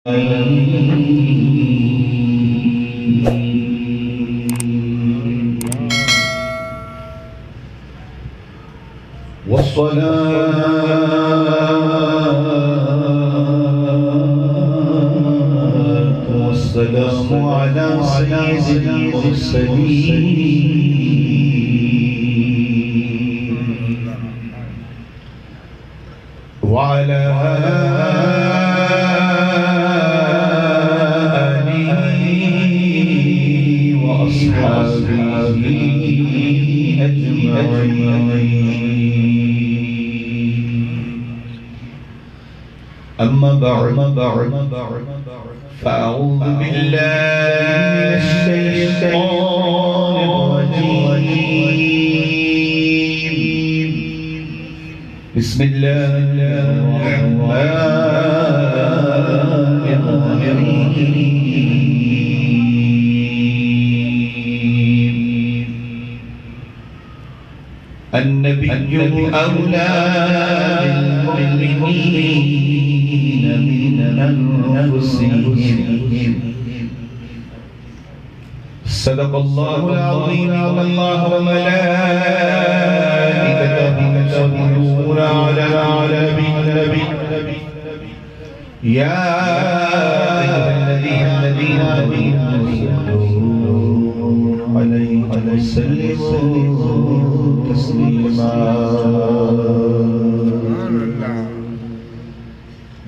والسلام على سيد المرسلين وعلى آله وأصحابه أجمعين. أما بعد فأعوذ بالله الشيطان الرجيم. بسم الله الرحمن الرحيم. النبي أولى بالمؤمنين من أنفسهم. صدق الله العظيم. والله وملائكته يصلون على النبي يا أيها الذين آمنوا صلوا عليه وسلموا تسليما.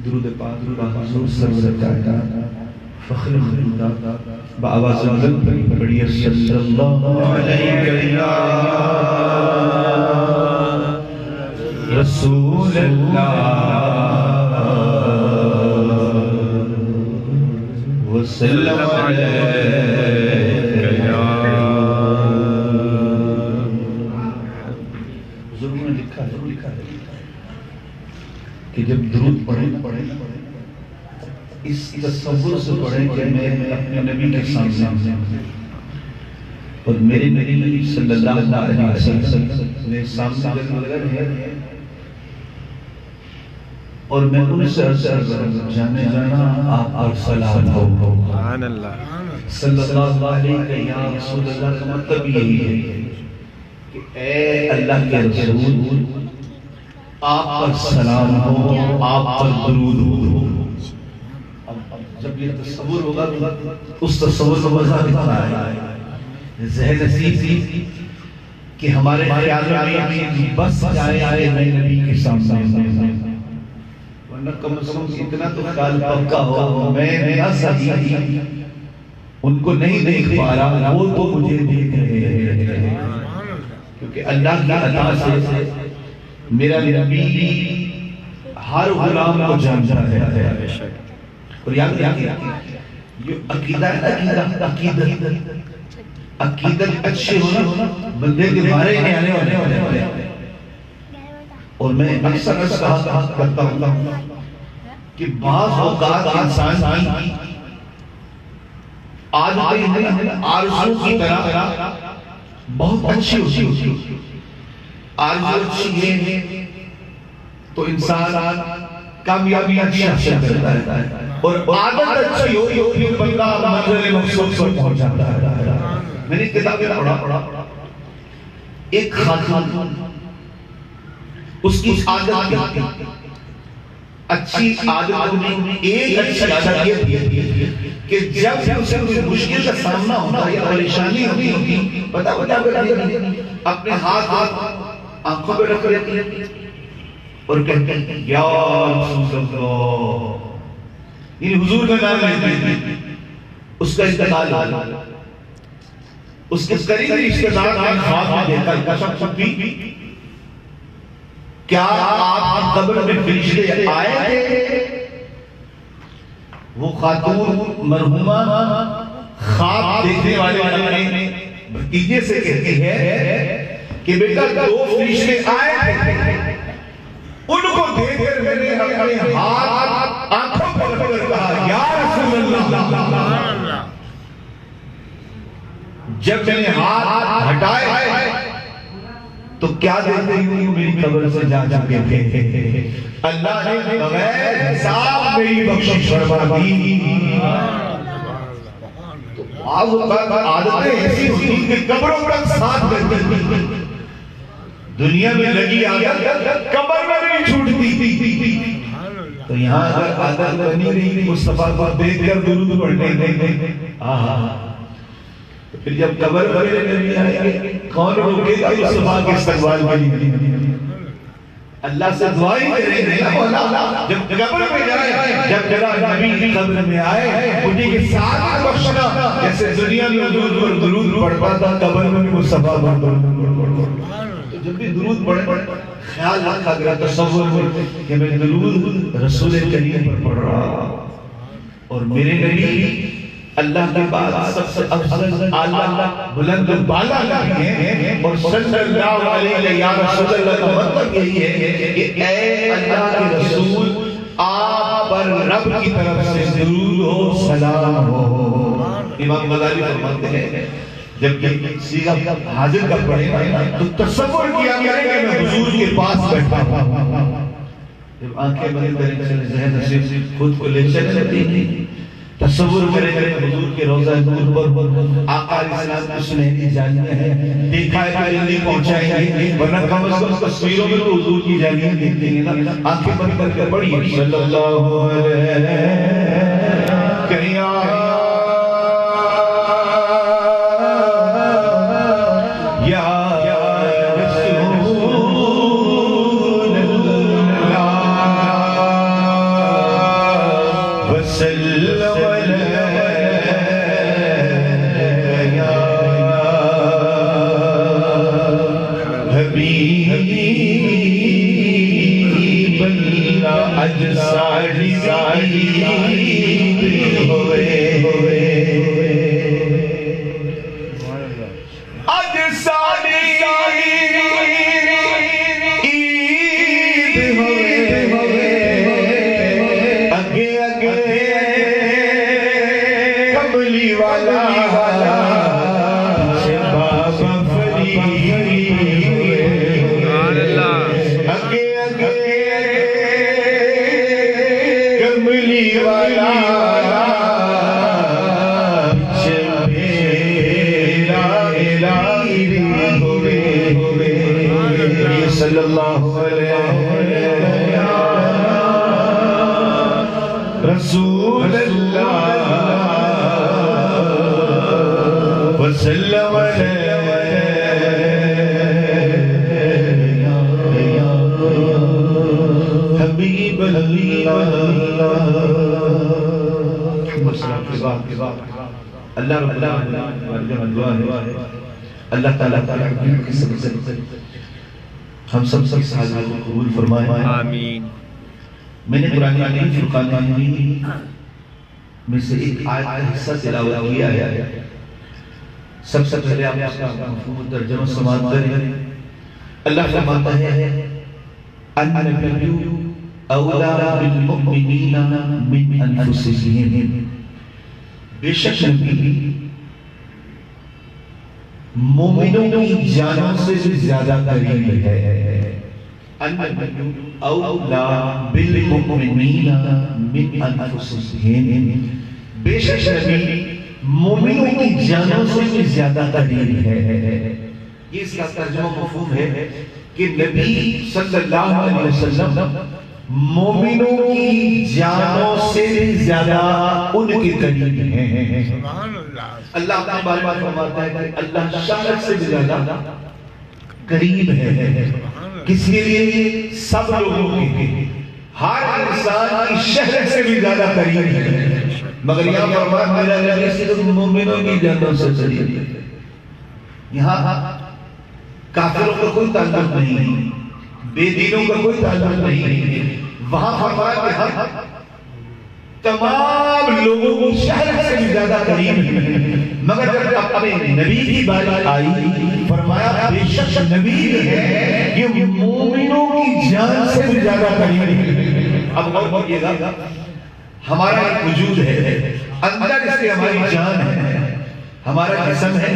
درود پاک حضور سرور کائنات فخر مخلوقات بآواز بلند پڑھیے صلی اللہ علیہ یا رسول اللہ وسلم علیہ یا. حضور نے لکھا ہے کہ جب درود پڑھیں اس تصور سے پڑھیں کہ میں اپنے نبی کے سامنے اور میرے نبی صلی اللہ علیہ وسلم نے سامنے لگا ہے اور میں ان سے عرض جانے جانا آپ پر سلام ہو. سبحان اللہ. صلی اللہ علیہ یا رسول اللہ کا مطلب یہی ہے کہ اے اللہ کے رسول آپ پر سلام ہو، آپ پر درود ہو. جب یہ تصور ہوگا اس تصور کا مزہ کتنا ہے. ذہن نصیب کہ ہمارے خیال میں بس جائے نئے نبی کے سامنے، ورنہ کم از کم اتنا تو خیال پکا ہو میں نہ صحیح ان کو نہیں دیکھ پا رہا، وہ تو مجھے دیکھ رہے ہیں. کیونکہ اللہ کی عطا سے میرا نبی ہر غلام کو جانتا ہے. اور یاد رکھیے یہ عقیدہ عقیدت اچھے ہونا بندے کے بارے میں آنے والے. اور میں اکثر کہا کرتا ہوں کہ بعض اوقات انسان آرزو کی طرح بہت اچھی ہوتی ہے. آرزو اچھی ہے تو انسان کامیابی حاصل کرتا ہے اور عادت اچھی ہو تو بندہ منزل مقصود پر پہنچ جاتا ہے. میں نے کتاب میں پڑھا ایک خاتون اس کی عادت اچھی عادت میں ایک اچھی عادت یہ کہ جب اسے کوئی مشکل کا سامنا ہوتا ہے یا پریشانی ہوتی بتا اپنے ہاتھ آنکھوں پہ رکھ لیتی اور کہتے ہیں یا رسول اللہ، یعنی حضور کا نام لیتے اس کا انتقال اس کے قریب رشتہ دار نے خواب میں دیکھا کشف چھپی کیا آپ قبر میں فرشتے آئے تھے؟ وہ خاتون مرحومہ خواب دیکھنے والے اپنے بھتیجے سے کہتی ہے کہ بیٹا دو فرشتے آئے تھے، ان کو دیکھ کر میں نے اپنے ہاتھ آنکھوں پر رکھ کر کہا یا رسول اللہ. جب میں نے ہاتھ ہٹائے تو کیا دیکھتے ہوں میری قبر سے جا چکے تھے اللہ نے بغیر حساب میری بخشش فرما دی. بعض اوقات عادتیں ایسی ہوتی ہیں کہ قبروں تک ساتھ دیتی. دنیا میں لگی عادت قبر میں نہیں چھوٹتی. تو یہاں اگر عادت بنی رہی مصطفیٰ کو دیکھ کر درود پڑھنے پھر جب قبر میں نبی آئیں گے کون روکے گا مصطفیٰ کے استقبال میں؟ اللہ سے دعائیں کریں گے جب قبر میں جائے. جب جگہ نبی قبر میں آئے انہیں کے ساتھ بخشنا جیسے دنیا میں حضور پر درود پڑھتا تھا قبر میں بھی مصطفیٰ پر درود. جب بھی درود پڑھے خیال رکھا گیا تصور میں کہ میں درود رسول کریم پر پڑھ رہا ہوں اور میرے نبی اللہ کے بعد سب سے افضل اعلیٰ بلند بالا نبی ہیں اور صلی اللہ علیہ یا رسول اللہ کا مطلب یہی ہے کہ اے اللہ کے رسول آپ پر رب کی طرف سے درود و سلام ہو. امام غزالی فرماتے ہیں جب سیغہ حاضر کا پڑھے تو تصور کیا کریں کہ میں حضور کے پاس بیٹھا ہوں. جب آنکھیں بند کریں چلے ذہن سے خود کو لے چلے تصور کریں کہ حضور کے روضہ نور پر آقا علیہ السلام کی سنہری جانیاں ہیں. دیکھا ہے کہ جلدی پہنچائیں گے ورنہ کم از کم تصویروں میں تو حضور کی جانیاں دیکھتے ہیں نا. آنکھیں بند کر کے پڑھیے صلی اللہ علیہ کہیں صلی اللہ علیہ رسول اللہ وسلم حبیب اللہ اللہ تعالیٰ ہم سب سازوں کو قبول فرمائے آمین. میں نے قرآن عظیم فرقان حمید میں سے ایک آیت کا حصہ تلاوت کیا ہے. سب سے پہلے آپ اس کا مفہوم ترجمہ سماعت کریں. اللہ فرماتا ہے النبی اولا بالمؤمنین من انفسهم. بے شک نبی مومنوں کی جانوں سے زیادہ قریب ہے. النبی اولا بالمؤمنین من انفسهم. بے شک نبی مومنوں کی جانوں سے زیادہ قریب ہے. یہ اس کا ترجمہ مفہوم ہے کہ نبی صلی اللہ علیہ وسلم مومنوں کی جانوں سے زیادہ ان کے قریب ہیں. اللہ اپنے بارے میں فرماتا ہے کہ اللہ شہرت سے زیادہ قریب ہے. کس کے لیے؟ سب لوگوں کے لیے. ہر انسان کی شہرت سے بھی زیادہ قریب ہے. مگر یہاں فرمایا میرا نبی صرف مومنوں کی جانوں سے قریب ہے. یہاں کافروں کا کوئی تعلق نہیں، بے دینوں کا کوئی تعلق نہیں. وہاں فرمایا کہ ہم تمام لوگوں کو شہر سے بھی زیادہ قریب ہیں. مگر جب اپنے نبی کی بات آئی فرمایا بے شک نبی ہے یہ مومنوں کی جان سے بھی زیادہ قریب ہے. اب غور کیجئے گا، ہمارا ایک وجود ہے، اندر اس کے ہماری جان ہے، ہمارا جسم ہے،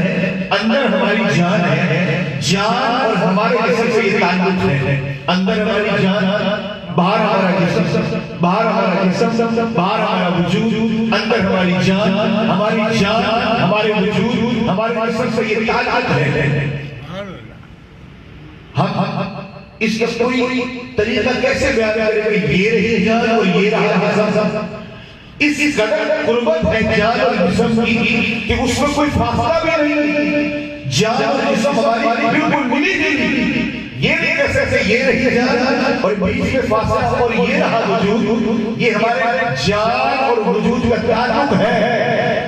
اندر ہماری جان ہے. جان اور ہمارے جسم سے یہ تعلق ہے. اندر ہماری جان، باہر ہمارا جسم، باہر ہمارا جسم، باہر ہمارا وجود، اندر ہماری جان، ہمارے وجود، ہمارے جسم سے یہ تعلق ہے۔ ہم اس کا کوئی طریقہ کیسے بیان کریں کہ یہ رہی جان اور یہ رہا جسم؟ اسی قدر قربت ہے جان اور جسم کی کہ اس میں کوئی فاصلہ بھی نہیں، جان اور جسم ہماری بالکل ملی نہیں۔ یہ نہیں کہہ سکتے یہ رہی جان اور بیچ میں فاصلہ اور یہ رہا وجود، یہ ہمارے جان اور وجود کا تعلق ہے۔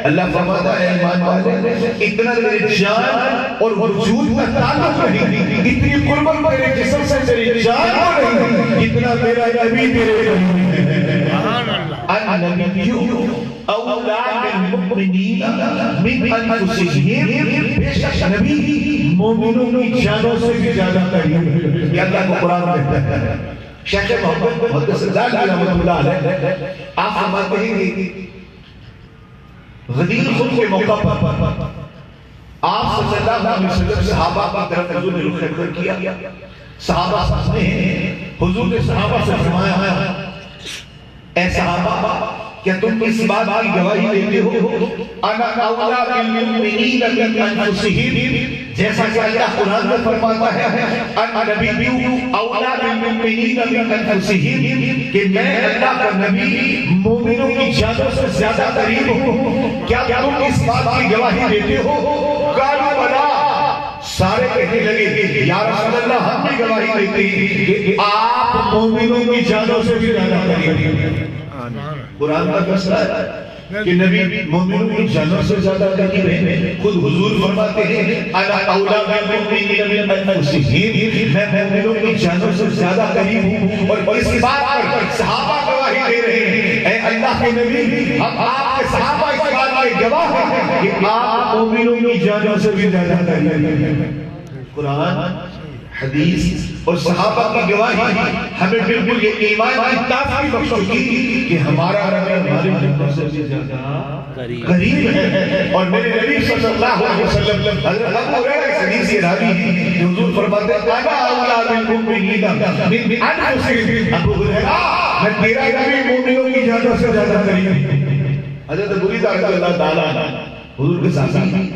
اللہ فرماتا ہے ایمان والے اتنا میرے جان اور وجود کا تعلق نہیں، اتنی قربت میرے جسم سے تیری جان کو نہیں جتنا میرا نبی تیرے ہے۔ النبی اولا بالمؤمنین من انفسہم، بے شک نبی مومنوں کی جانوں سے بھی زیادہ قریب ہے۔ یہ اللہ کو قرآن کہتا ہے۔ شیخ محمد محدث رضی اللہ علیہ آپ فرماتے ہیں کہ غدیر خود کے موقع پر آپ صلی اللہ علیہ وسلم صحابہ کی طرف حضور نے رخ کیا، صحابہ سمجھتے ہیں، حضور نے صحابہ سے فرمایا اے صحابہ کیا تم اس بات کی گواہی دیتے ہو انا اولا بالمؤمنین من انفسہم، جیسا کہ اللہ قرآن میں فرماتا ہے النبی اولا بالمؤمنین من انفسہم، کہ میں اللہ کا نبی مومنوں کی جانوں سے زیادہ قریب ہوں، کیا تم اس بات کی گواہی دیتے ہو؟ قالوا بلی، سارے کہنے لگے یا رسول اللہ ہم بھی گواہی دیتے ہیں کہ آپ مومنوں کی جانوں سے بھی زیادہ قریب ہیں۔ قرآن کا فیصلہ ہے کہ نبی مومنوں کی جانوں سے زیادہ قریب ہے۔ خود حضور فرماتے ہیں انا اولا بالمؤمنین من انفسہم، میں مومنوں کی جانوں سے زیادہ قریب ہوں، اور اس بات پر صحابہ گواہی دے رہے ہیں اے اللہ کے نبی ہم آپ کے صحابہ اس بات کے گواہ ہیں کہ آپ مومنوں کی جانوں سے بھی زیادہ قریب ہیں۔ قرآن، حدیث اور صحابہ کی گواہی ہمیں بالکل یہ ایمان کی تازگی بخش چکی کہ ہمارا رب ہمارے جانوں سے بھی زیادہ قریب ہے۔ اور میرے نبی صلی اللہ علیہ وسلم حضرت ابو ہریرہ حدیث سے راوی ہیں کہ حضور فرماتے ہیں انا اولا بالمؤمنین من انفسہم، ابو ہریرہ میں تیرا نبی مومنوں کی جانوں سے زیادہ قریب ہوں۔ حضرت ابو ہریرہ رضی اللہ تعالی عنہ حضور کے ساتھی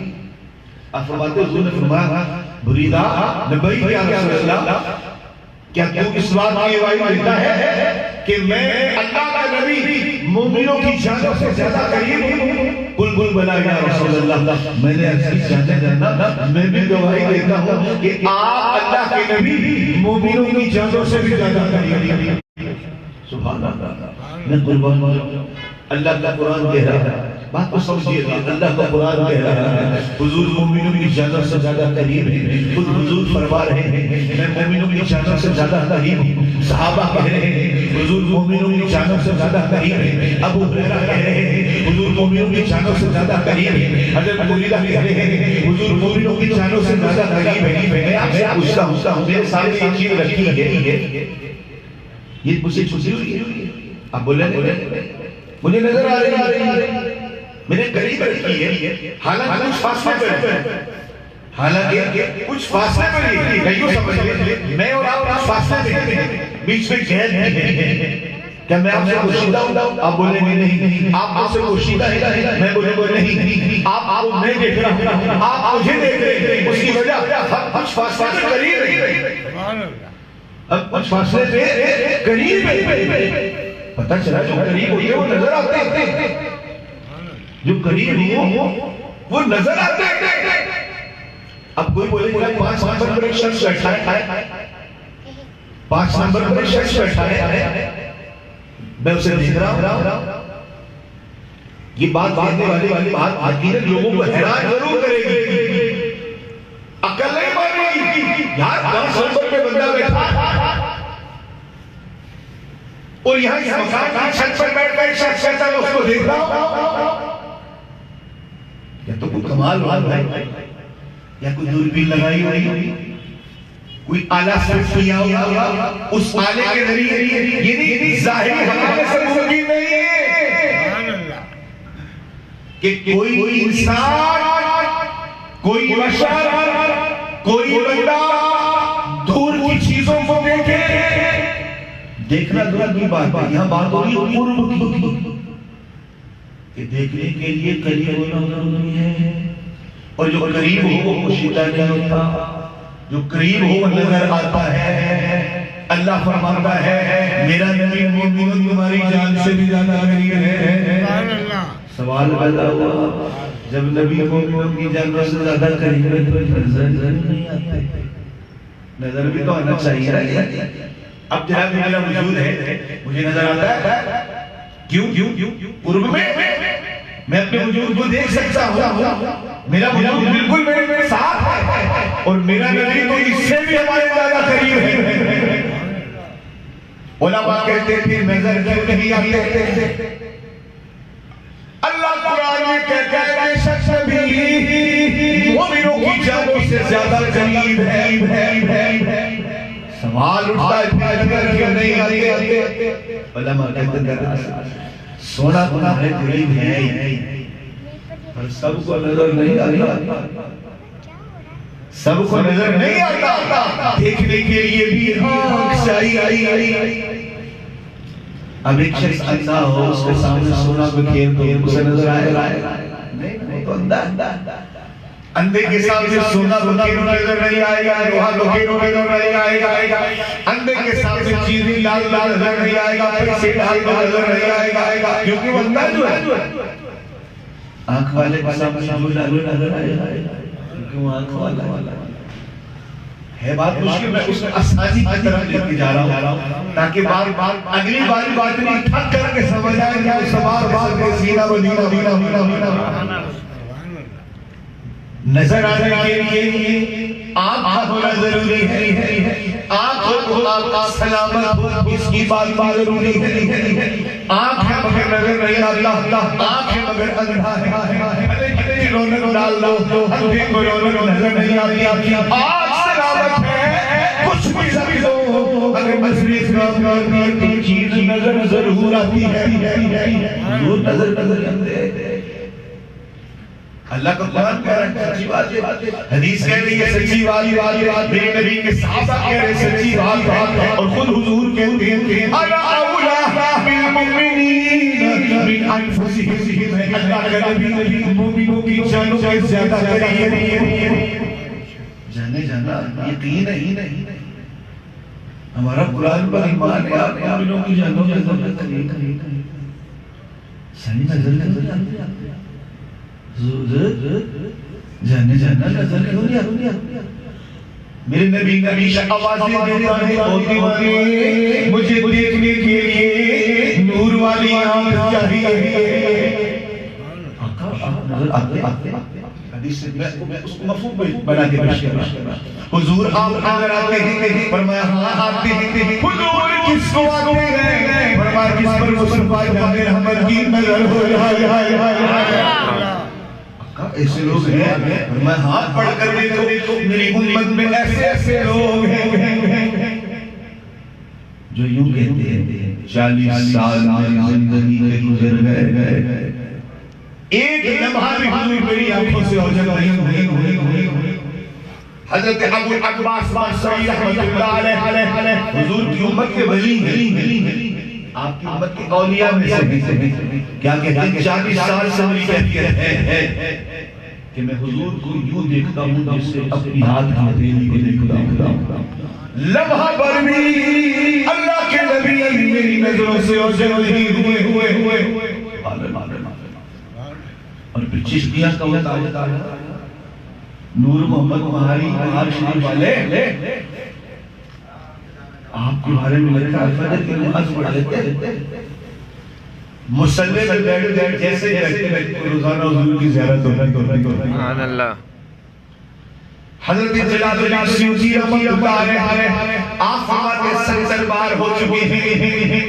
آپ فرماتے حضور نے فرمایا بریدہ نبی یا رسول اللہ کیا تو اس بات کی گواہی دیتا ہے کہ میں اللہ کا نبی مومنوں کی جانوں سے زیادہ قریب ہوں؟ قل بلی یا رسول اللہ، میں نے عزیز جانا میں بھی گواہی دیتا ہوں کہ آپ اللہ کے نبی مومنوں کی جانوں سے بھی زیادہ قریب ہیں۔ سبحان اللہ، میں قربان ہوں۔ اللہ کا قرآن کہہ رہا ہے، بات کو سمجھیے گا، اللہ کا قرآن کہہ رہا ہے حضور مومنوں کی جانوں سے زیادہ قریب ہیں۔ خود حضور فرما رہے ہیں میں مومنوں کی جانوں سے زیادہ قریب ہوں۔ صحابہ کہہ رہے ہیں حضور مومنوں کی جانوں سے زیادہ قریب ہیں۔ ابو ہریرہ کہہ رہے ہیں حضور مومنوں کی جانوں سے زیادہ قریب ہیں۔ حضرت ابو ہریرہ کہہ رہے ہیں حضور مومنوں کی جانوں سے زیادہ قریب ہیں۔ میں آپ سے پوچھتا ہوں میرے سامنے ایک چیز رکھی ہے، یہ مجھے چھوٹی ہوئی ہے، آپ بولیں مجھے نظر آ رہی ہے، میرے قریب رکھی ہے، حالانکہ کچھ فاصلے پر ہے، حالانکہ کچھ فاصلے پر ہے، کئیوں سمجھ لیں میں اور آپ کچھ فاصلے پر ہیں، بیچ میں گہر ہے۔ کیا میں آپ سے پوشیدہ ہوں؟ آپ بولیں گے نہیں۔ آپ آپ سے پوشیدہ ہے؟ میں بولیں گے نہیں۔ آپ کو میں دیکھ رہا ہوں، آپ مجھے دیکھ رہے ہیں، اس کی وجہ ہم کچھ فاصلے پر قریب ہیں، اب کچھ فاصلے پہ قریب ہیں۔ پتہ چلا جو قریب ہوئے وہ نظر آتے ہیں، جو قریب ہو وہ نظر آتے ہیں۔ اب کوئی بولے گا 5 نمبر پر ایک شخص بیٹھا ہے، 5 نمبر پر ایک شخص بیٹھا ہے، میں اسے دیکھ رہا ہوں، یہ بات کہنے والی بات حقیقت لوگوں کو حیران ضرور کرے گی، عقل نہیں مانے گی۔ یار 5 نمبر پہ بندہ بیٹھا اور یہاں اس مکان کی چھت پر بیٹھ کر شخص کہتا ہے اس کو دیکھ رہا ہوں، یا تو کوئی کمال ہے یا کوئی دوربین لگائی ہوئی، کوئی آلہ صرف کیا ہوا، اس آلے کے ذریعے یہ نہیں ظاہری حقیقت سے ممکن نہیں ہے کہ کوئی انسان، کوئی بشر، کوئی بندہ دور کی چیزوں کو دیکھے دیکھنا دور کی بات ہے، یہاں بات ہو رہی ہے قرب کی کہ دیکھنے کے لیے قریب ہونا ضروری ہے، اور جو قریب ہو وہ پوشیدہ نہیں ہوتا، جو قریب ہو وہ نظر آتا ہے۔ اللہ فرماتا ہے میرا نبی مومنوں تمہاری جان سے بھی زیادہ قریب ہے۔ سوال پیدا ہوا جب نبی مومنوں کی جان سے زیادہ قریب ہے تو نظر نہیں آتے، نظر بھی تو آنا چاہیے۔ اب جناب میرا وجود ہے مجھے نظر آتا ہے، کیوں قرب میں میں اپنے وجود کو دیکھ سکتا ہوں، میرا وجود بالکل میرے ساتھ ہے، اور میرا نبی تو اس سے بھی ہمارے زیادہ قریب ہے۔ علماء کہتے تھے نظر کیوں نہیں آتے؟ اللہ قرآن میں کہتا ہے کہ شخص بھی مومنوں کی جانوں سے زیادہ قریب ہے۔ سوال اٹھتا ہے نظر کیوں نہیں آتے؟ علماء کہتے ہیں سونا تمہارے قریب ہے پر سب کو نظر نہیں آتا، سب کو نظر نہیں آتا، دیکھنے کے لیے بھی آنکھ چاہیے۔ اب ایک شخص اندھا ہو، اس کے سامنے سونا بکھیر دو، اسے نظر آئے گا؟ نہیں، تو اندھا اندھے کے سامنے سونا بکھیر نظر نہیں آئے گا، لوہا بکھیر نظر نہیں آئے گا، اندھے کے سامنے چیزیں لال نظر نہیں آئے گا، پیسے ڈال نظر نہیں آئے گا، کیونکہ وہ اندھا جو ہے۔ آنکھ والے کے سامنے نظر آئے گا کیونکہ وہ آنکھ والا ہے۔ بات مشکل، میں اس آسانی کی طرف لے کے جا رہا ہوں تاکہ اگلی باری بات نہیں تھک کر کے سمجھ آئے کہ سوار بار کے سینہ مدینہ نظر آنے کے لیے آنکھ ہونا ضروری ہے، آنکھ کو آپ سلامت ہو اس کی بات ضروری ہے۔ آنکھ ہے مگر نظر نہیں آتا، آنکھ ہے مگر اندھا ہے، رونق ڈال دو اندھے کو رونق نظر نہیں آتی۔ آنکھ سلامت ہے کچھ بھی سبھی دو اگر مصری کی چیز نظر ضرور آتی ہے، ضرور نظر اندھے۔ اللہ کا قرآن کہہ رہا ہے سچی بات ہے، حدیث کہہ رہی ہے سچی بات، میرے نبی کے صحابہ کہہ رہے سچی بات، اور خود حضور کہتے ہیں انا اولا بالمؤمنین من انفسہم، اللہ کا نبی مومنوں کی جانوں سے زیادہ قریب ہے۔ جانے جانا یقین نہیں، ہمارا قرآن پر ایمان ہے، آپ مومنوں کی جانوں سے زیادہ قریب ہے۔ صحیح نظر جانے جانا نظر کیوں نہیں آتی؟ میرے نبی ہمیشہ آوازیں دیتا ہے او دیوانے مجھے دیکھنے کے لیے نور والی آنکھ چاہیے۔ نظر آتے حدیث سے میں اس کو مفہوم بنا کے پیش کر رہا ہوں۔ حضور آپ نظر آتے ہیں، فرمایا ہاں آتے ہیں۔ حضور کس کو آتے ہیں؟ فرمایا جس پر مصطفیٰ جان رحمت کی نظر ہو جائے۔ ایسے لوگ ہیں، میں ہاتھ پڑھ کر دیکھو میری امت میں ایسے لوگ ہیں جو یوں کہتے ہیں 40 سال زندگی کے گزر گئے، ایک لمحہ بھی حضور میری آنکھوں سے اوجھل نہیں ہوئی۔ حضرت ابو عباس بادشاہ رحمت اللہ علیہ حضور کی امت کے ولی ہیں، آپ کی امت کے اولیاء میں سے کیا کہتے ہیں 40 سال سے ولی کہتے ہیں کہ میں حضور کو یوں دیکھتا ہوں جسے اپنی ہاتھ کی ہتھیلی کو دیکھتا ہوں۔ لمحہ پر بھی اللہ کے نبی میری نظروں سے اوجھل نہیں ہوئے۔ اور پھر چشتیاں کا ہوتا ہے نور محمد مہاری مہار شریف والے آپ کے بارے میں لکھا فجر کی نماز پڑھ لیتے مصلی میں بیٹھ جیسے روزانہ حضور کی زیارت ہوتی۔ سبحان اللہ۔ حضرت جلال الدین سیوطی رحمۃ اللہ علیہ آپ ہمارے سنگر بار ہو چکے ہیں،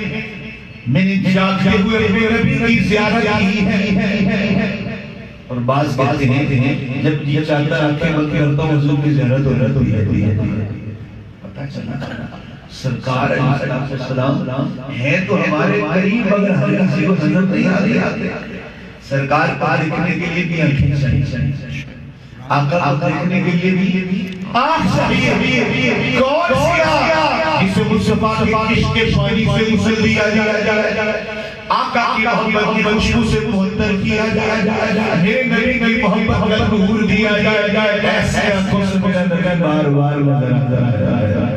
میں نے جاگتے ہوئے نبی کی زیارت کی ہے، اور بعض کہتے ہیں جب یہ چاہتا آنکھیں بند کرتا ہوں حضور کی زیارت ہوتی ہے۔ پتہ چلا سرکار علیہ السلام ہے تو ہمارے قریب مگر ہر کسی کو نظر نہیں آتے۔ سرکار کو دیکھنے کے لیے بھی آنکھیں چاہیے، آقا کو دیکھنے کے لیے بھی آنکھ چاہیے۔ کون سی آنکھ؟ جسے مصطفیٰ کے عشق کے پانی سے غسل دیا جائے، آقا کی محبت کی خوشبو سے معطر کیا جائے، میرے نبی کی محبت کا نور دیا جائے، ایسے آنکھوں سے میرا نبی بار بار نظر آتا ہے۔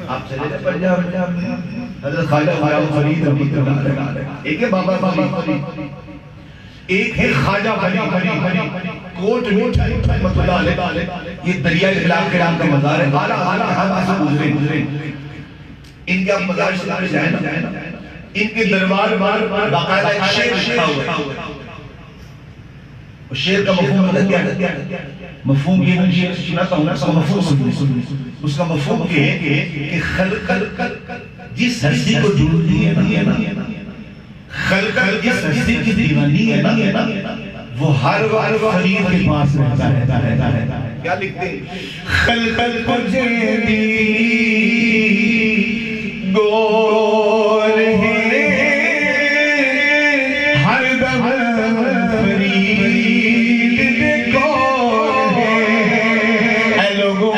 آپ چلے جائے پنجاب میں حضرت خواجہ فرید رحمۃ اللہ علیہ، ایک ہے بابا فرید، ایک ہے خواجہ فرید کوٹ رحمۃ اللہ علیہ، یہ دریائے اخلاق کرام کا مزار ہے، اعلیٰ سے گزرے، ان کے آپ مزار شریف میں جائیں نا، ان کے دربار باقاعدہ ایک شعر لکھا ہوا ہے، اور شعر کا مفہوم کیا ہے؟ مفہوم یہ میں شعر سناتا ہوں نا، اس کا مفہوم سنیے، اس کا مفہوم یہ ہے کہ خلق جس ہستی کو ڈھونڈتی ہے نا، خلق جس ہستی کی دیوانی ہے نا، وہ ہر فرید کے پاس رہتا ہے۔ کیا لکھتے ہیں؟ خلق جیدی گول ہے ہر دم فرید گول ہے، اے لوگوں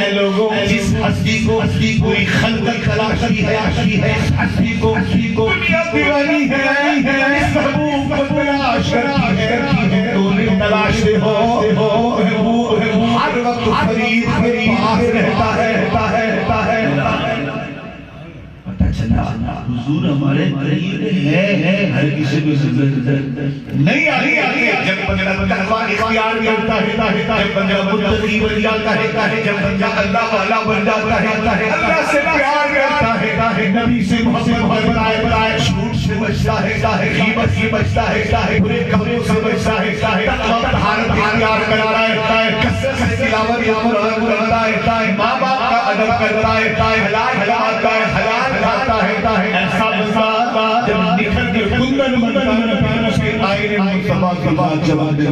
جس ہستی کو کوئی خلق تلاشی ہے، ہستی کو دنیا دیوانی ہے، اس محبوب کو تلاش کرتی ہے، تلاشتے ہو ہر وقت فرید پاس رہتا ہے۔ پتہ چلا حضور ہمارے قریب ہے، ہر کسی کو نہیں آگے جب بندہ تقویٰ اختیار کرتا ہے، جب بندہ متقی بن جاتا ہے، جب بندہ اللہ والا بن جاتا ہے، اللہ سے پیار کرتا ہے، نبی سے محبت برائے جھوٹ سے بچتا ہے، غیبت سے بچتا ہے، برے کاموں سے بچتا ہے، تقویٰ طہارت اختیار کرتا ہے، کثرت سے تلاوت کرتا ہے، ماں باپ کا ادب کرتا ہے، حلال کھاتا ہے، ایسا بندہ جب نکھر کے کندن بنتا ہے، اسے آئینے مصطفیٰ کی بات جواب دیا۔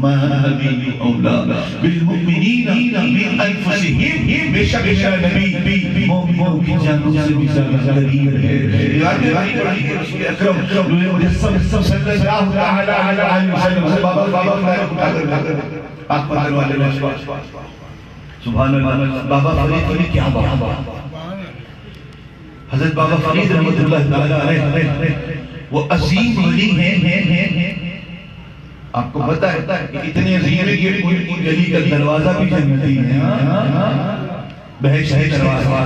حبیب اولا بالمؤمنین من انفسہم، بے شک نبی مومنوں کی جانوں سے بھی زیادہ قریب ہے۔ اکرم مجسم صلی اللہ علیہ وسلم بابا آپ پدر والے سبحان اللہ، بابا فرید کیا بات، حضرت بابا فرید رحمۃ اللہ علیہ وہ عظیم ولی ہیں۔ آپ کو پتہ ہے اتنے عظیم ہے کہ ان گلی کا دروازہ بھی جنتی ہے، بہشت ہے دروازہ،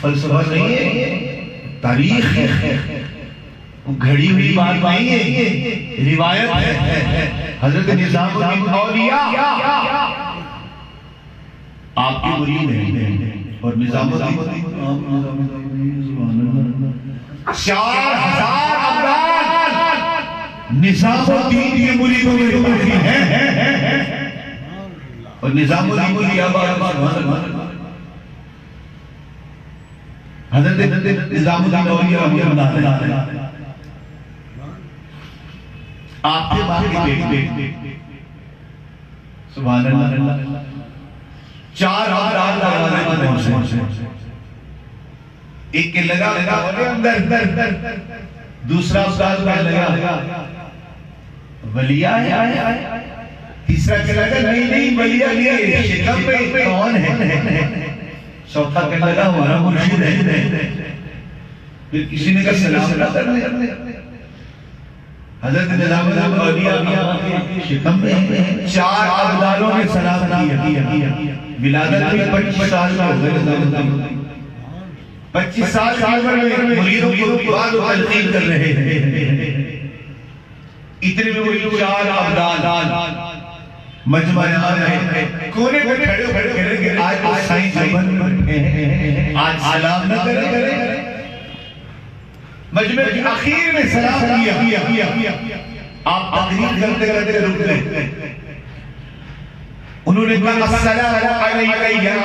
فلسفہ نہیں ہے، تاریخ ہے، گھڑی ہوئی بات نہیں ہے، روایت ہے۔ حضرت نظام الدین اولیاء آپ کی مرید ہیں، اور نظام الدین 4000 افراد نظام الدین کے مریدوں میں ہیں، اور نظام الدین کی آباد حضرت نظام الدین اولیاء رحمۃ اللہ علیہ آپ کے باقی بیٹے سبحان اللہ 4 پہنچے، ایک کے لگا اندر، دوسرا استاد کا لگا ولیہ ہے، تیسرا کے لگا نہیں ولیہ ہے، شکم پہ کون ہے، چوتھا کے لگا ہمارا مرشد ہے، پھر کسی نے کہا سلام حضرت نظام الاولیاء شکم میں 4 ابدالوں نے سلام کیا، ولادت میں 25 سال کا ہو گئے، 25 سال میں مریدوں کو دعا و تلقین کر رہے ہیں، اتنے میں وہی 4 ابدال مجمع ہے، کونے پہ کھڑے کریں گے، آج سائیں زبان آج سلام نہ کریں، مجمع کی آخر میں سلام کیا، آپ تقریر کرتے رک گئے، انہوں نے کہا السلام علیکم یا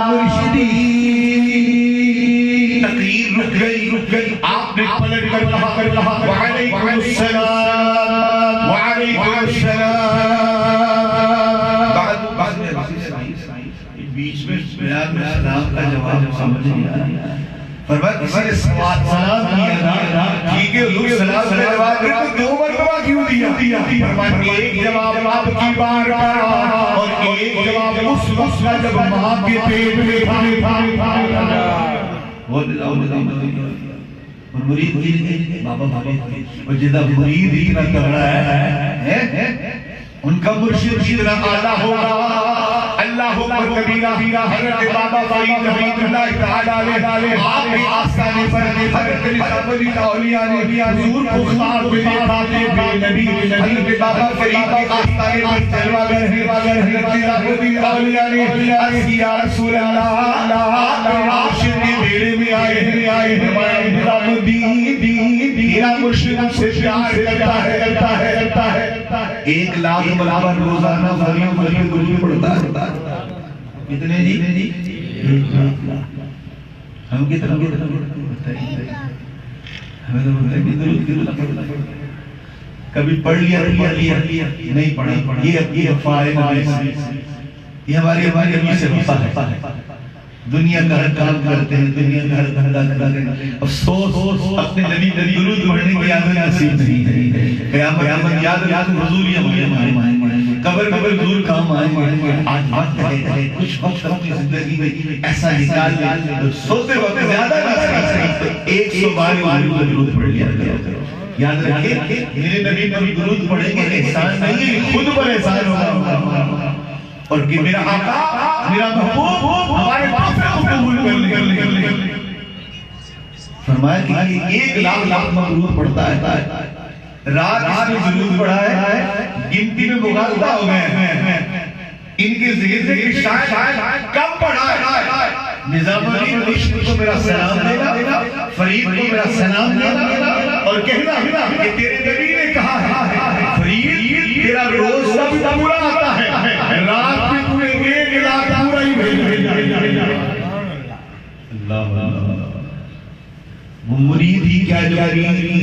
مرشدی، تقریر رک گئی، آپ نے پلٹ کر کہا وعلیکم السلام وعلیکم السلام، بعد میں بیچ میں سلام کا جواب سمجھ نہیں آیا، فرمایا کسی نے سلام دیا نا ٹھیک ہے حضور سلام کا جواب دیا تو 2 مرتبہ کیوں دیا؟ فرمایا ایک جواب آپ کی بار کا اور ایک جواب اس وقت کا جب ماں کے پیٹ میں تھا اور مرید بابا اور جدہ مرید اتنا تگڑا ہے ان کا مرشد اتنا اعلیٰ ہوگا اللہ کبیرہ حضرت بابا فرید رحمۃ اللہ تعالی علیہ آپ کے آستانے پر حضرت نظام الدین اولیاء نے حضور کو خواب میں دیکھا بے نبی حضرت بابا فرید کے آستانے پر جلوہ گر ہے حضرت نظام الدین اولیاء نے عرض کیا رسول اللہ آپ کے عرش کے بیڑے میں آئے ہمارا نظام الدین میرا مرشد سے پیار کرتا ہے 1 لاکھ مرتبہ روزانہ فرید درود پڑھتا ہے کتنے جی؟ ہم کتنا ہمیں تو بتائیں کہ درود کبھی پڑھ لیا نہیں پڑھا یہ افعال یہ ہماری نبی سے وفا ہے دنیا کا ہر کام کرتے ہیں دنیا کا ہر دھندا کرتے ہیں افسوس اپنے نبی درود پڑھنے کی عادت نصیب نہیں ہے قیامت یاد حضور ہمارے قبر حضور کام آئے آج وقت ہے کچھ وقت اپنی زندگی میں ایسا نکال لیں سوتے وقت زیادہ نہ 100 بار درود پڑھ لیا کرو یاد رکھیں میرے نبی پر درود پڑھیں گے احسان نہیں ہے خود پر احسان ہوگا اور کہ میرا آقا میرا محبوب ہمارے پاس کو قبول کر لے فرمایا کہ 1 لاکھ درود پڑھتا ہے رات میں درود پڑھا ہے گنتی میں مغالطہ ہو گئے ان کے ذہن سے کہ شاید کم پڑھا ہے نظام الدین مشرق کو میرا سلام دینا فرید کو میرا سلام دینا اور کہنا کہ تیرے نبی نے کہا ہے فرید تیرا روز سب پورا آتا ہے رات میں تمہیں 1 لاکھ پورا ہی بھیجا اللہ وہ مرید ہی کیا جو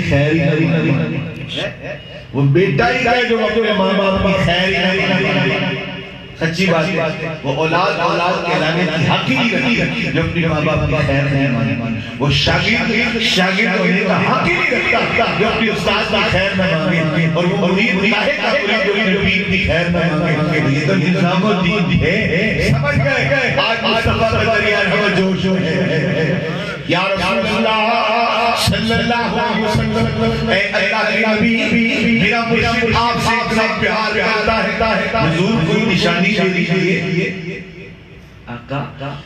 خیر ہی نبی وہ بیٹا ہی ہے جو اپنے ماں باپ کی خیر ہی سچی بات ہے وہ اولاد کہلانے کی حق ہی نہیں رکھتی جو اپنے ماں باپ کی خیر نہیں مانے وہ شاگرد ہونے کا حق ہی نہیں رکھتا جو اپنے استاد کی خیر نہ مانگے اور وہ مرید کاہے کا مرید جو پیر کی خیر نہ مانگے یہ تو نظام الدین ہے سمجھ گئے آج مصطفیٰ بدریہ ہمیں جوش ہے یا رسول اللہ صلی اللہ علیہ وسلم اے اللہ کے نبی میرا مرشد آپ سے اتنا پیار کرتا ہے حضور کوئی نشانی دے دیجئے آقا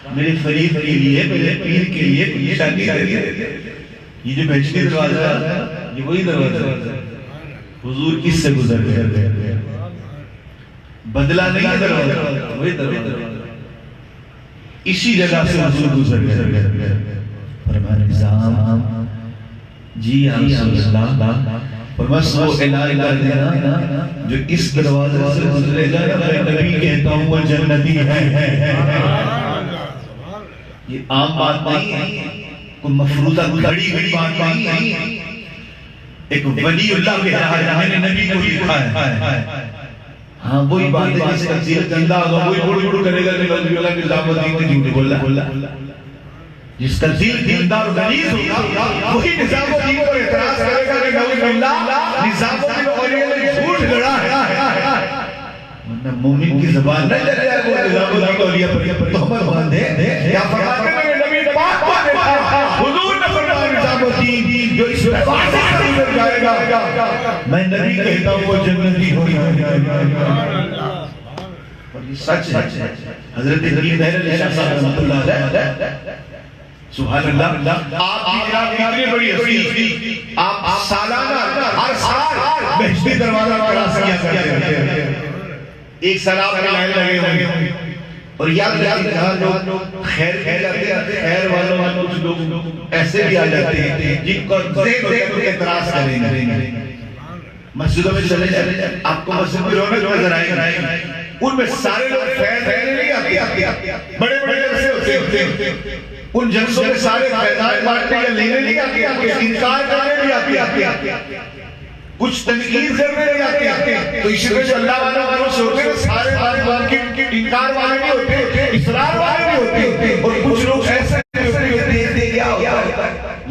میرے فرید کے لیے میرے پیر کے لیے کوئی نشانی دے دیجئے یہ جو بہشتی دروازہ ہے یہ وہی دروازہ ہے حضور کس سے گزر گئے بدلہ نہیں ہے دروازہ وہی دروازہ اسی جگہ سے حضور گزر گئے فرمان نظام جی رسول اللہ فرمان سو اعلان کر دینا جو اس دروازے سے گزرے گا میں نبی کہتا ہوں وہ جنتی ہے یہ عام بات نہیں ہے کوئی مفروضہ گھڑی بات نہیں ہے ایک ولی اللہ کے جہاں میں نے نبی کو لکھا ہے ہاں وہی بات ہے جس کا دل گندہ ہوگا وہی بڑھ کرے گا کہ اللہ کے نظام الدین نے جھوٹ بولا جس کا دل گندہ اور غلیظ ہوگا وہی نظام الدین پر اعتراض کرے گا کہ نعوذ باللہ نظام الدین اولیاء نے جھوٹ گڑا ہے ورنہ مومن کی زبان نہ چلے جائے وہ نظام الدین اولیاء پر تہمت باندھے یا فرماتے ہیں نبی پاک کو دیکھا حضور نے فرمایا نظام الدین جو اس وقت سے گزر جائے گا میں نبی کہتا ہوں وہ جنتی ہو جائے گا سچ ہے حضرت علی بہر شاہ صاحب رحمۃ اللہ علیہ سبحان اللہ آپ کی جناب اتنی بڑی حسین آپ سالانہ ہر سال بہشتی دروازہ کراس کیا کرتے ہیں ایک سال آپ کے لائن لگے ہوئے اور یاد رکھیں جہاں لوگ خیر کہلاتے ہیں خیر والوں کچھ لوگ ایسے بھی آ جاتے ہیں جن کو ذہن ہوتا ہے کہ اعتراض کریں گے مسجدوں میں چلے جائیں آپ کو مسجد میں رونق نظر آئے گا ان میں سارے لوگ خیر نہیں آتے بڑے بڑے جلسے ہوتے ہیں ان جلسوں میں سارے فیضان بانٹنے یا لینے نہیں آتے انکار کرنے بھی آتے کچھ تنقید کرنے نہیں آتے تو اسی میں جو اللہ والوں سے ہوتے ہیں سارے والوں کے انکار والے بھی ہوتے ہیں اصرار والے بھی ہوتے ہیں اور کچھ لوگ ایسے ہوتے ہیں کیا ہوتا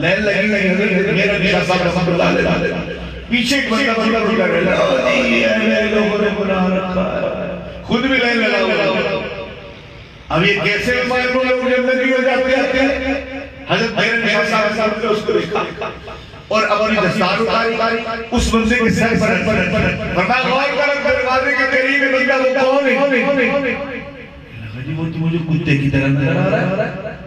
لین لگی میرا شاہ صاحب رحمت اللہ علیہ پیچھے ایک بندہ روکا رہا ہے لوگوں نے گناہ رکھا ہے خود بھی لین لگا ہوا اب یہ کیسے معلوم لوگ جب نبی ہو جاتے ہیں حضرت میرے شاہ صاحب نے اس کو دیکھا اور اپنی دستار اتاری اس بندے کے سر پر فرمایا غور کرم دروازے کے قریب بندہ وہ کون ہے لگا جی وہ تو مجھے کتے کی طرح نظر آ رہا ہے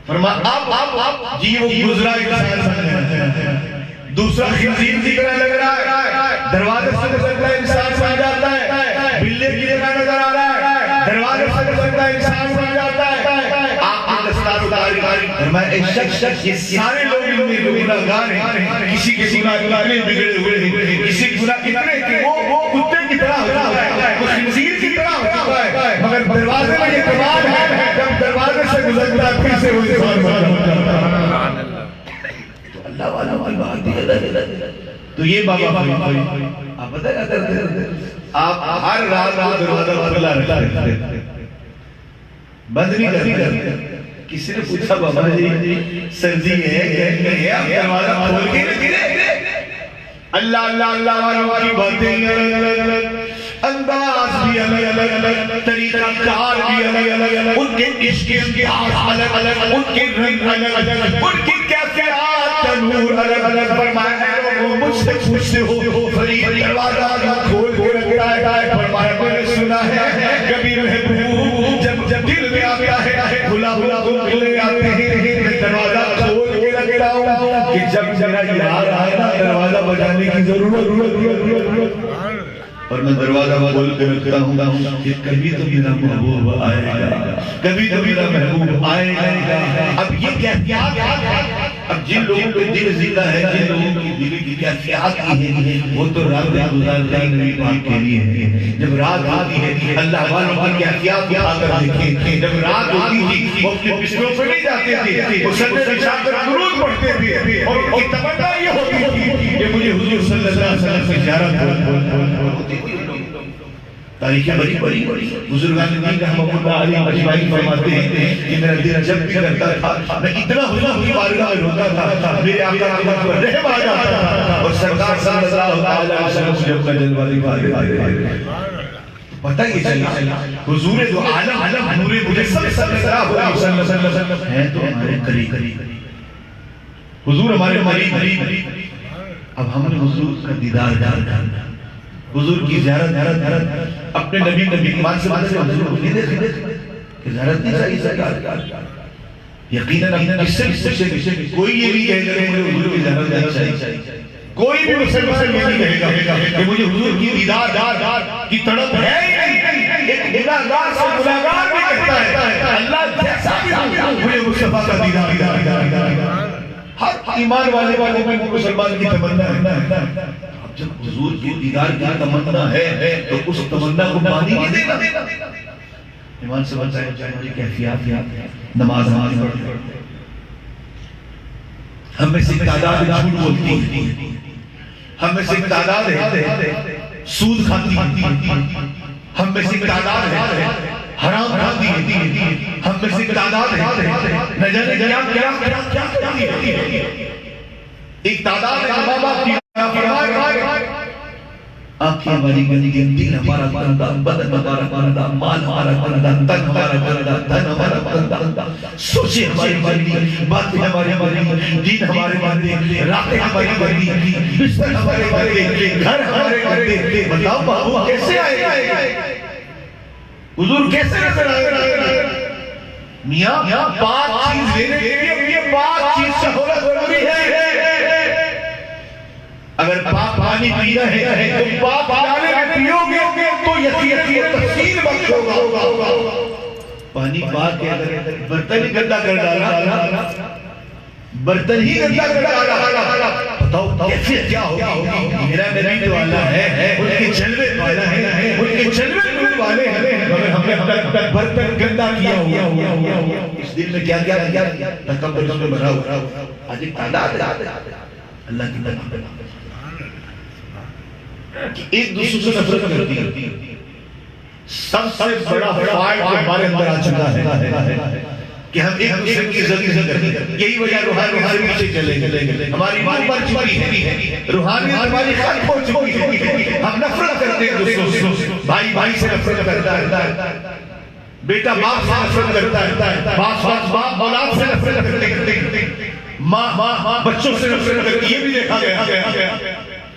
فرمایا اب جی وہ گزرا انسان دوسرا خنزیر کی طرح لگ رہا ہے دروازے سے گزرتا ہے انسان بن جاتا ہے بلے کی طرح نظر آ رہا ہے دروازے سے گزرتا ہے انسان بن جاتا ہے آپ کی دستار اتاری فرمایا اے شخص یہ سارے لوگ گناہگار ہیں کسی کے گناہ اتنے بگڑے ہوئے ہیں کسی کے گناہ اتنے کہ وہ کتے کی طرح ہو چکا ہے وہ خنزیر کی طرح ہو چکا ہے مگر دروازے میں یہ کمال ہے جب دروازے سے گزرتا ہے پھر سے وہ انسان بن جاتا ہے اللہ والا کی بات ہے تو یہ بابا آپ پتہ کیا کرتے ہیں آپ ہر رات دروازہ کھلا رکھتے ہیں بند نہیں کرتے کسی نے پوچھا بابا جی سردی ہے گرمی ہے آپ دروازہ کھول کے رکھتے اللہ اللہ اللہ والا کی باتیں انداز بھی الگ الگ طریقہ کار بھی الگ الگ ان کے عشق کے الگ الگ ان کے رنگ الگ الگ ان کی کیفیات تنور الگ الگ فرمایا ہے وہ مجھ سے پوچھتے ہو فرید دروازہ کھول کے رکھتا ہے فرمایا میں نے سنا ہے کبھی محبوب جب دل میں آتا ہے بھلا بھلا بھلے آتے ہیں دروازہ کھول کے رکھتا ہوں کہ جب میرا یاد آئے نا دروازہ بجانے کی ضرورت اور میں دروازہ کھول کے رکھتا ہوں کہ کبھی تو میرا محبوب آئے گا کبھی تو میرا محبوب آئے گا اب یہ کیفیات اب جن لوگوں کے دل زندہ ہے جن لوگوں کی دل کی کیفیات ہیں وہ تو رات گزارتے ہیں نبی پاک کے لیے جب رات آتی ہے اللہ والوں کی کیفیات آ کر دیکھیں جب رات ہوتی تھی وہ اپنے بستروں پہ نہیں جاتے تھے وہ سجدے سے جا کر درود پڑھتے تھے اور ان کی تمنا یہ ہوتی تھی کہ مجھے حضور صلی اللہ علیہ وسلم سے زیارت ہوتی تاریخ بڑی بڑی بزرگان دین رحمہ اللہ علیہ اجمعین فرماتے ہیں کہ میرا دل جب بھی کرتا تھا میں اتنا حضور کی بارگاہ میں روتا تھا میرے آقا کی بات پر رحم آ جاتا تھا اور سرکار صلی اللہ علیہ وسلم سے جب کا جلوہ دکھا پتہ یہ چلا حضور دو عالم نور مجسم صلی اللہ علیہ وسلم ہیں تو ہمارے قریب حضور ہمارے قریب اب ہم نے حضور کا دیدار کرنا حضور کی زیارت اپنے نبی کی مان سے حضور کی دیکھ کہ زیارت نہیں صحیح یقیناً اس سے کوئی یہ نہیں کہے گا کہ مجھے حضور کی زیارت چاہیے کوئی بھی مسلمان یہ نہیں کہے گا کہ مجھے حضور کی دیدار کی تڑپ ہے ایک گناہگار سے گناہگار بھی کہتا ہے اللہ جیسا بھی ہوں مجھے مصطفیٰ کا دیدار ہر ایمان والے میں مسلمان کی تمنا ہے جب حضور کی دیدار کی تمنا ہے تو اس تمنا کو پانی نہیں دینا ایمان سے بچائے ہماری کیفیات نماز پڑھتے ہم میں سے تعداد جھوٹ بولتی ہے ہم میں سے تعداد ہے سود کھاتی ہے ہم میں سے تعداد ہے حرام کھاتی ہے ہم میں سے تعداد ہے نہ جانے کیا کرتی ہے ایک تعداد ہے ماں باپ کی آنکھیں ہماری گندی دل ہمارا بندہ بدن ہمارا بندہ مال ہمارا بندہ تن ہمارا بندہ دھن ہمارا بندہ سوچیں ہماری بندی باتیں ہماری بندی دین ہمارے بندے راتیں ہماری بندی بستر ہمارے بندے گھر ہمارے بندے بتاؤ محبوب کیسے آئے حضور کیسے نظر آئے میاں پاک چیز لینے کے لیے پاک چیز سے ہونا ضروری ہے اگر پاک پانی پینا ہے تو پاک ڈالے میں پیو گے تو یقین تفصیل بخش ہوگا پانی پاک ہے اگر برتن ہی گندہ کر ڈالا برتن ہی گندہ کر ڈالا بتاؤ کیسے کیا ہوگی میرا نبی تو اللہ ہے ان کے جلوے والا ہے ان کے جلوے نور والے ہیں مگر ہم نے برتن گندہ کیا ہوا اس دل میں کیا تکبر میں بھرا ہوا آج ایک تعداد اللہ کی نبی ایک دوسرے سے نفرت کرتی ہے سب سے بڑا فائٹ ہمارے اندر آ چکا ہے کہ ہم ایک دوسرے کی عزت کریں. یہی وجہ روحانی پیچھے چلے گئے. ہماری ماں مر چکی ہے, روحانیت ہماری ختم ہو چکی ہے. ہم نفرت کرتے ہیں دوستوں سے, بھائی بھائی سے نفرت کرتا ہے, بیٹا باپ سے نفرت کرتا ہے, باپ اولاد سے نفرت کرتے ہیں, ماں بچوں سے نفرت کرتی ہے. یہ بھی دیکھا گیا.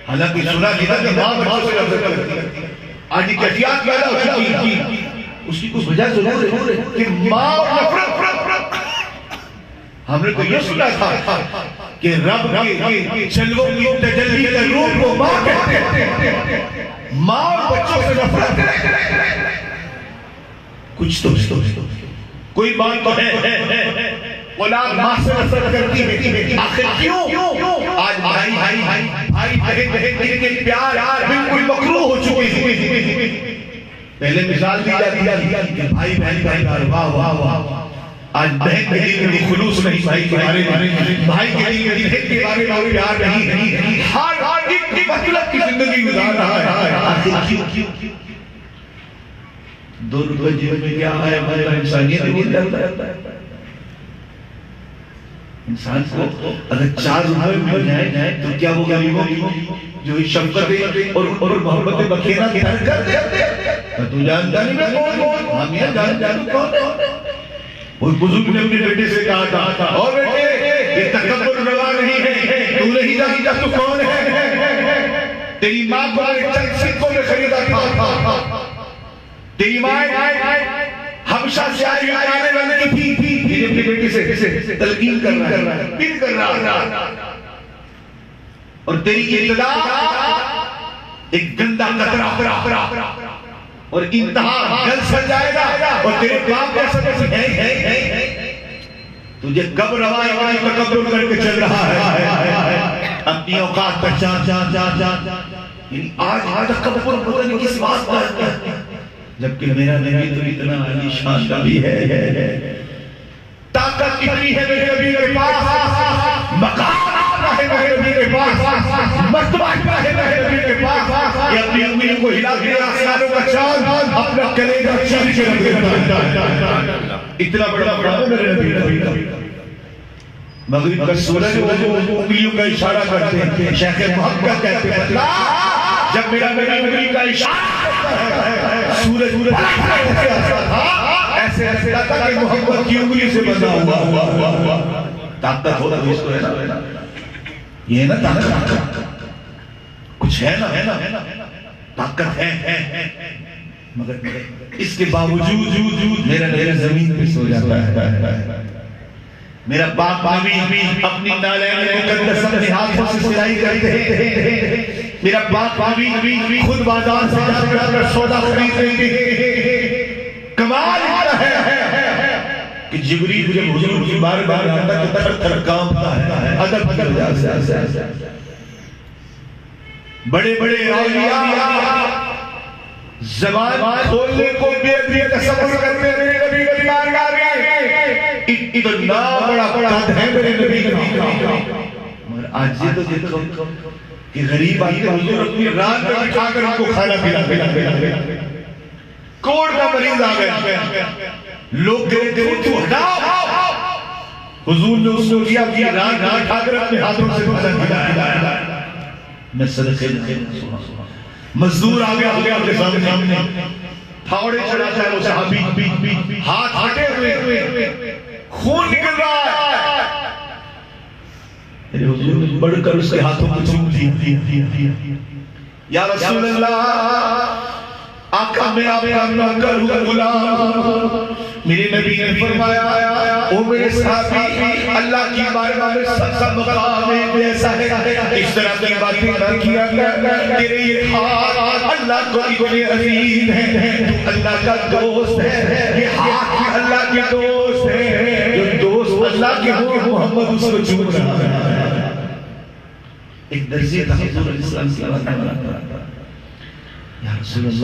حالانکہ سنا گیا کہ ماں بچوں سے نفرت کرتی ہے. آج ایک احتیاط پیدا ہو چکی ہے, اس کی کچھ وجہ ضرور ہے کہ ماں نفرت. ہم نے تو یہ سنا تھا کہ رب کے جلووں کی تجلی کا روح کو ماں کہتے ہیں. ماں بچوں سے نفرت کچھ تو کوئی بات تو ہے. اولاد ماں سے نفرت کرتی ہے. آخر کیوں؟ آج بھائی بہن کے پیار بالکل مکروہ ہو چکے. پہلے مثال دی جاتی ہے کہ بھائی بہن کا پیار, واہ. آج بہن بہن میں خلوص نہیں, بھائی کے بارے میں, بھائی کے لیے بہن کے بارے میں پیار نہیں. ہر ایک مطلب کی زندگی گزار رہا ہے. آخر کیوں؟ 2 روپے جیب میں کیا ہے, ہمارا انسانیت نہیں کرتا ہے. انسان کو اگر 4 روپے مل جائے تو کیا وہ غریبوں کی جو شفقت اور محبت بخیرہ ترک کر دے. تو جانتا نہیں میں کون, ہم یہ جان کون. وہ بزرگ نے اپنے بیٹے سے کہا تھا, اور بیٹے یہ تکبر روا نہیں ہے, تو نہیں جانتا تو کون ہے. تیری ماں کو چند سکوں میں خریدا تھا, تیری ماں ہمیشہ سے آئی آنے والی تھی. یہ اپنے بیٹے سے تلقین کر رہا ہے, پیر کر رہا ہے. اور تیری ابتدا ایک گندا قطرہ اور انتہا جل سل جائے گا. اور تیرے باپ کیسا ہے, تجھے کب روائی تکبر کر کے چل رہا ہے. اپنی اوقات پر یعنی آج تکبر پتہ نہیں کس بات پر ہے, جبکہ میرا نبی تو اتنا عالی شان کا بھی ہے. طاقت اتنی ہے میرے نبی کے پاس, مقام ہے میرے نبی کے پاس, مرتبہ ہے میرے نبی کے پاس, کہ اپنی انگلیوں کو ہلا کے آسمانوں کا چاند اپنا کلیجہ چیر کے رکھ دیتا ہے. اتنا بڑا میرے نبی کا. مغرب کا سورج انگلیوں کا اشارہ کرتے ہیں, شیخ محمد کہتے ہیں جب میرا نبی انگلی کا اشارہ کرتا ہے سورج ایسے لگتا کہ محمد کی انگلی سے بنا ہوا. طاقت ہوتا تو اس کو ہے نا, یہ ہے نا طاقت, کچھ ہے نا, طاقت ہے. مگر اس کے باوجود میرا زمین پہ سو جاتا ہے. میرا باپ بھی اپنی نالین مقدس اپنے ہاتھوں سے سلائی کرتے ہیں. میرا باپ بھی خود بازار سے جا کر سودا خریدتے ہیں. کمال ہے کہ جبریل جب حضور کی بار آتا ہے تو تھر تھر کانپتا ہے. ادب بڑے اولیاء زبان کھولنے کو بے تصور کرتے ہیں میرے نبی کی بارگاہ میں. اتنا بڑا قد ہے میرے نبی کا. مگر آج یہ تو دیکھو کہ غریب آتے حضور اپنی رات میں بٹھا کر ان کو کھانا پلا. کوڑ کا مریض آ گیا, لوگ کہتے ہیں تو ہٹا. حضور نے اس کو کیا کہ رات میں بٹھا کر اپنے ہاتھوں سے کھانا پلا. میں صدقے مزدور آگے آپ کے سامنے پھاوڑے چڑھاتا ہے وہ صحابی, ہاتھ ہٹے ہوئے, خون نکل رہا ہے. میرے حضور نے بڑھ کر اس کے ہاتھوں کو چوم دیا. یا رسول اللہ, آقا میں آپ کا نوکر ہوں, غلام. میرے نبی نے فرمایا او میرے صحابی, اللہ کی بارگاہ میں سب کا مقام ایسا ہے, اس طرح کی باتیں نہ کیا کر. تیرے یہ ہاتھ اللہ کو اتنے عزیز ہیں, تو اللہ کا دوست ہے. یہ ہاتھ اللہ کے دوست ہے, جو دوست اللہ کے ہو محمد اس کو چوم رہا ہے. ایک درجے تھا حضور علیہ السلام صلی اللہ علیہ وسلم, یا رسول اللہ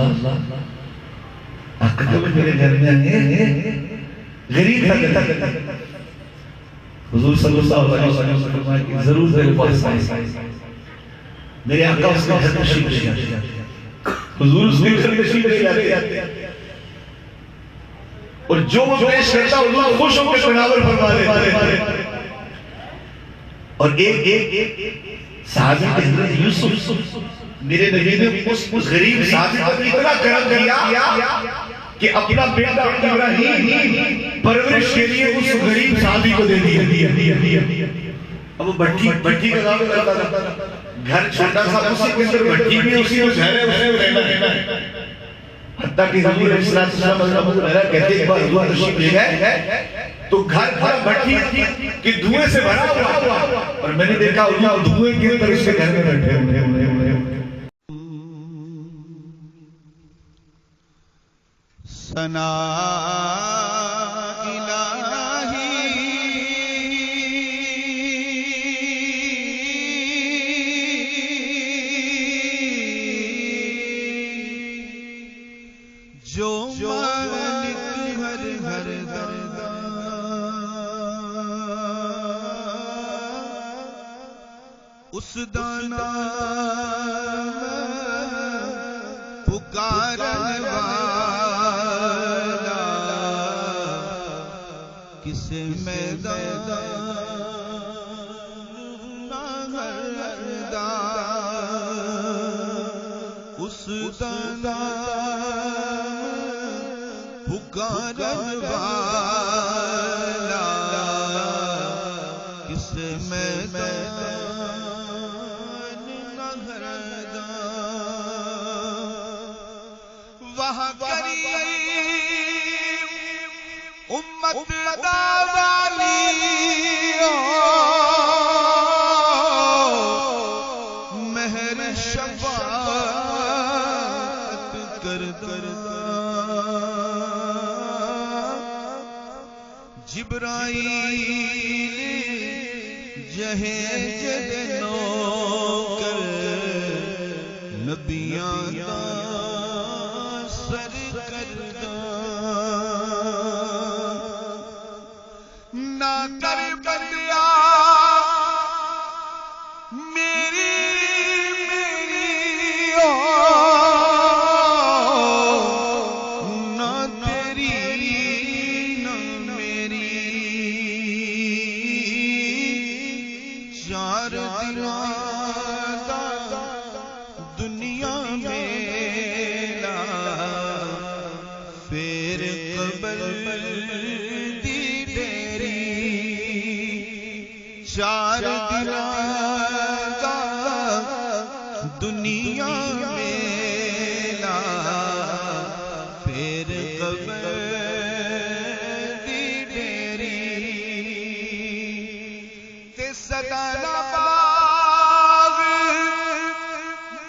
آقا تو میرے گھر میں آئے, غریب تھا. حضور صلی اللہ علیہ وسلم فرمایا کہ ضرور میرے پاس آئے. میرے آقا اس کے گھر تشریف لے آتے, حضور اس کے گھر تشریف لے آتے. اور جو وہ پیش کرتا حضور خوش ہو کے تناول فرما دیتے. اور ایک صحابی کے حضرت یوسف میرے نبی نے اس غریب صحابی پر اتنا کرم کیا کہ اپنا بیٹا ابراہیم پرورش کے لیے اس غریب صحابی کو دے دیا. اب وہ بھٹی کا کام کرتا تھا, گھر چھوٹا سا اسی کے اندر بھٹی بھی اسی میں گھر ہے رہنا. حتیٰ کہ حضور علیہ السلام کہتے ایک بار حضور تشریف لے گئے تو گھر بھرا بھٹی کہ دھوئیں سے بھرا ہوا, اور میں نے دیکھا حضور دھوئیں کے اندر اس کے گھر میں بیٹھے ہوئے. ثنا الہی جو مالک ہر دادا اس دانا پکارن والا کسے میدان نہ اس دانا پکارن والا کسے میدان نہ وہاں کریم امت والی مہر شفاعت کرتا جبرائیل جہیز نوکر نبیاں دا سر کردا نہ کر بندیا میری نہ تیری نہ میری چار دنیا میلا پھر قبل دی تیری چار دنیا میلا پھر قبل دی تیری تے سدانا باغ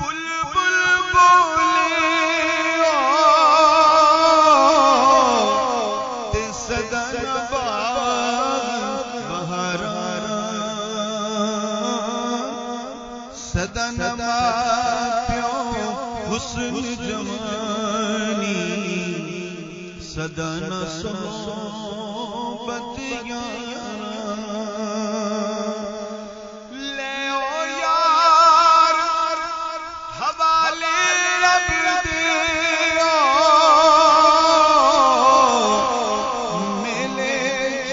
بلبل بولے تے سدانا باغ بہاران سدانا پیو حسن جوانی سدانا صحبت لے او یار حوالے رب دیا میلے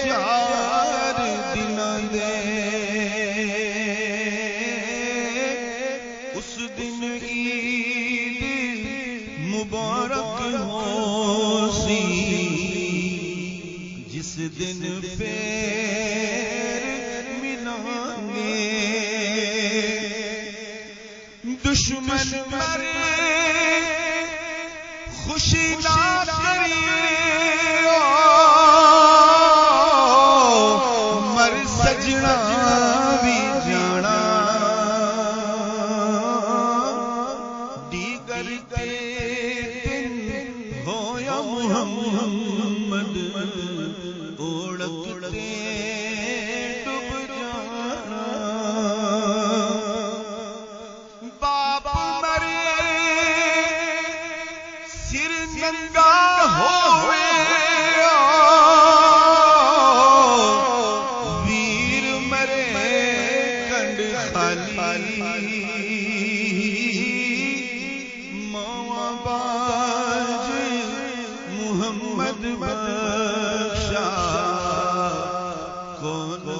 چار دن دے اس دن عید مبارک ہو سی جس دن پہ کون